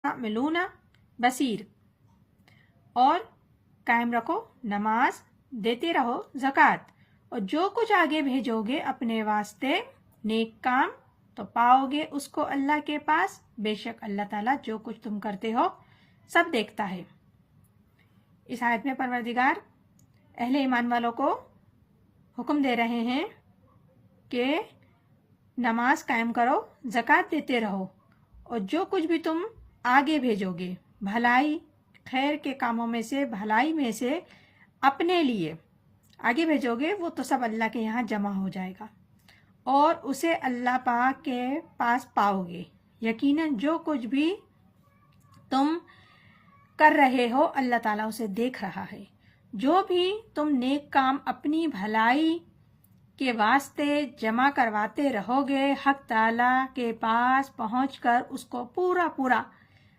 تعملون بصیر. اور قائم رکھو نماز، دیتے رہو زکوٰۃ، اور جو کچھ آگے بھیجو گے اپنے واسطے نیک کام تو پاؤ گے اس کو اللہ کے پاس، بے شک اللہ تعالیٰ جو کچھ تم کرتے ہو سب دیکھتا ہے. اس آیت میں پروردگار اہل ایمان والوں کو حکم دے رہے ہیں کہ نماز قائم کرو، زکوٰۃ دیتے رہو، اور جو کچھ بھی تم آگے بھیجو گے بھلائی خیر کے کاموں میں سے، بھلائی میں سے اپنے لیے آگے بھیجو گے وہ تو سب اللہ کے یہاں جمع ہو جائے گا اور اسے اللہ پاک کے پاس پاؤ گے. یقیناً جو کچھ بھی تم کر رہے ہو اللہ تعالیٰ اسے دیکھ رہا ہے. جو بھی تم نیک کام اپنی بھلائی کے واسطے جمع کرواتے رہو گے حق تعالیٰ کے پاس پہنچ کر اس کو پورا